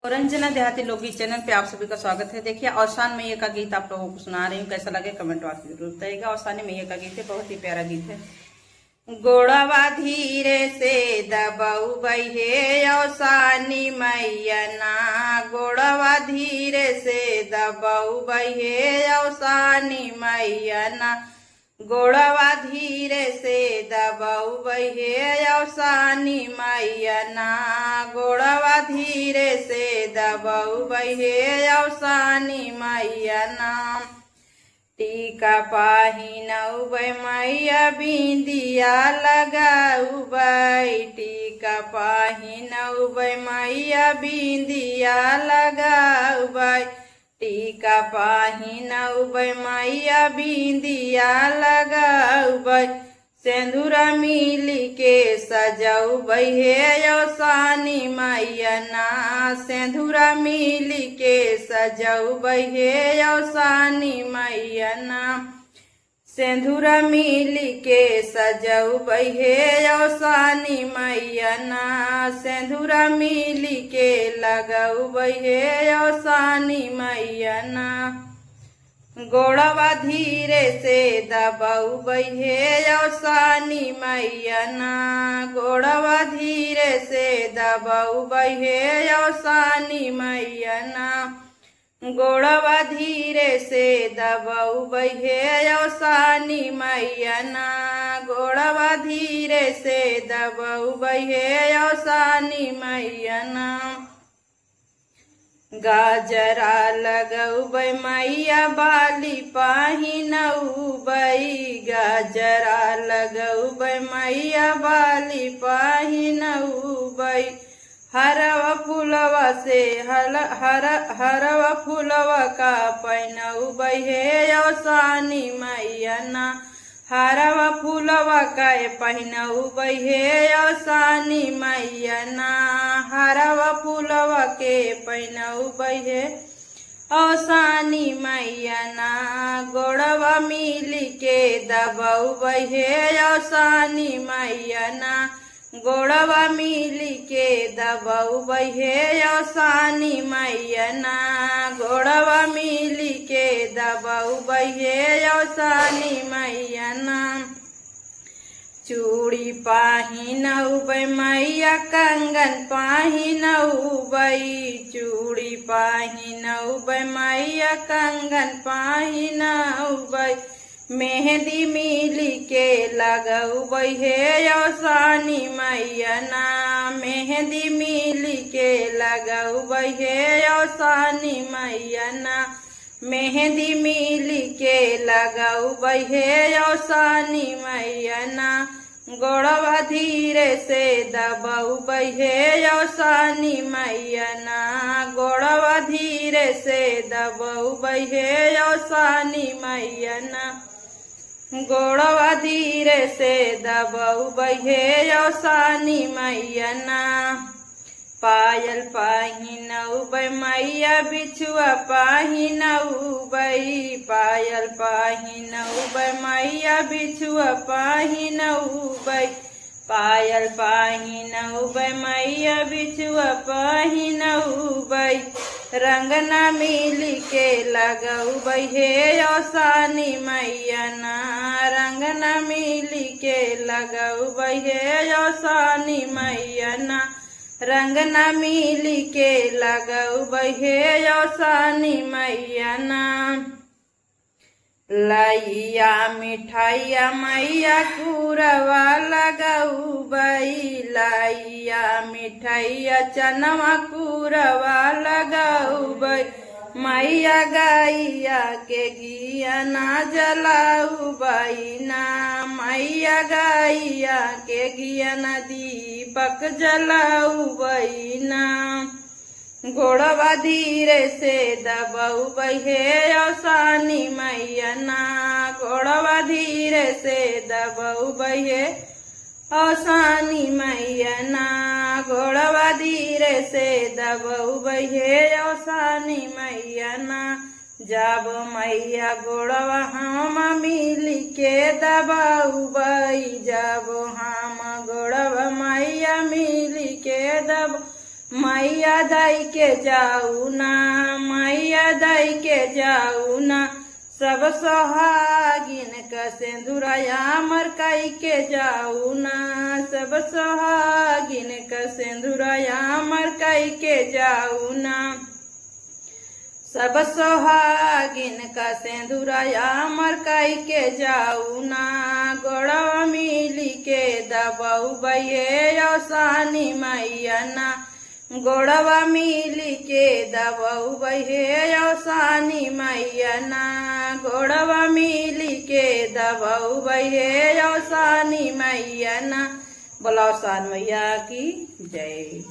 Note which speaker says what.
Speaker 1: रंजना देहाती लोकगीत चैनल पे आप सभी का स्वागत है। देखिए औसान मैया का गीत आप लोगों को सुना रही हूँ, कैसा लगे कमेंट बॉक्स में जरूर बताइएगा। औसानी मैया का गीत है, बहुत ही प्यारा गीत है। गोड़वा धीरे से दबाऊ बई हे औसानी मैया ना, गोड़वा धीरे से दबाऊ बई हे औसानी मैया ना, गोड़वा धीरे से दबाऊ बई हे औसानी मैया ना, गोड़वा धीरे से दबाऊ बई हे औसानी मैया ना। टीका पाहिनऊ बै मैया बिंदिया लगाऊ बै, टीका पाहिनऊ बै मैया बिंदिया लगाऊ बै, टीका पाहिनऊ बै मैया बिंदिया लगाऊ बै, सेंधुरा मिली के सजाऊ बै हे औसानी मैया ना, सेंधुरा मिली के सजाऊ बै हे औसानी मैया ना, सेंधुरा मिली के सजाऊ बै हे औसानी मैया ना, सेंधुरा मिली के लगाऊ बै हे औसानी मैया ना। गोड़वा धीरे से दबाऊ बै हे औसानी मैया ना, गोड़वा धीरे से दबाऊ बै हे औसानी मैया ना, गोड़वा धीरे से दबाऊ बै हे औसानी मैया ना, गोड़वा धीरे से दबाऊ बै हे औसानी मैया ना। गाजरा लगऊ बै मैया बाली पाहिनऊ बै, गाजरा लगऊ बै मैया बाली पाहिनऊ बै, हरवा फूलवा से हरवा फूलवा का पहनऊ बै हे औसानी मैया ना, हरवा फूलवा का पहनऊ बै हे औसानी मैया ना, हरवा फूलवा के पहनऊ बै हे औसानी मैया ना, गोड़वा मिली के दबाऊ बै हे औसानी मैया ना, गोड़वा मिली के दबाऊ बै हे औसानी मैया ना, गोड़वा मिली के दबाऊ बै हे औसानी मैया ना। चूड़ी पाहिनऊ बै मैया कंगन पाहिनऊ बै, चूड़ी पाहिनऊ बै मैया कंगन पाहिनऊ बै, मेहंदी मिली के लगऊ बै हे औसानी मैया ना, मेहंदी मिली के लगऊ बै हे औसानी मैया ना, मेहंदी मिली के लगऊ बै हे औसानी मैया ना, गोड़वा धीरे से दबाऊ बै हे औसानी मैया ना, गोड़वा धीरे से दबाऊ बै हे औसानी मैया ना, गोड़वा धीरे से दबाऊ बै हे औसानी मैया ना। पायल पाहिनऊ बै मैया बिछुआ पाहिनऊ बै, पायल पाहिनऊ बै मैया बिछुआ पाहिनऊ बै, पायल पाहिनऊ बै मैया बिछुआ पाहिनऊ बै, रंगना मिली के लगऊ बै हे औसानी मैया ना, रंगना मिली के लगऊ बै हे औसानी मैया ना, रंगना मिली के लगऊ बै हे औसानी मैया ना। लइया मिठाइया मैया कुरवा लगऊ बै, लइया मिठाइया चनवा कुरवा लगऊ बै, मैया गैया के घिया ना जलाऊ बै ना, मैया गैया के घिया ना दीपक जलाऊ बै ना, गोड़वा धीरे से दबाऊ बै हे औसानी मैया ना, गोड़वा धीरे से दबाऊ बै हे औसानी मैया ना, गोड़वा धीरे से दबाऊ बै हे औसानी मैया ना। जब मैया गोड़वा हम मिली के दबाऊ बै, जब हम गोड़वा मैया मिली के दब मैया दाई के जाऊ ना, मैया दाई के जाऊ ना, सब सोहागिन का सिंदूरया मरकाई के जाऊ ना, सब सोहागिन का सिंदूरया मरकाई के जाऊ ना, सब सोहागिन का सिंदूरया मरकाई के जाऊ ना, गोड़वा मिली के दबाऊ बये औसानी मैया ना, गोड़वा मिली के दबाऊ बहे औसानी मैया ना, गोड़वा मिली के दबाऊ बहे औसानी मैया ना। बोला औसान मैया की जय।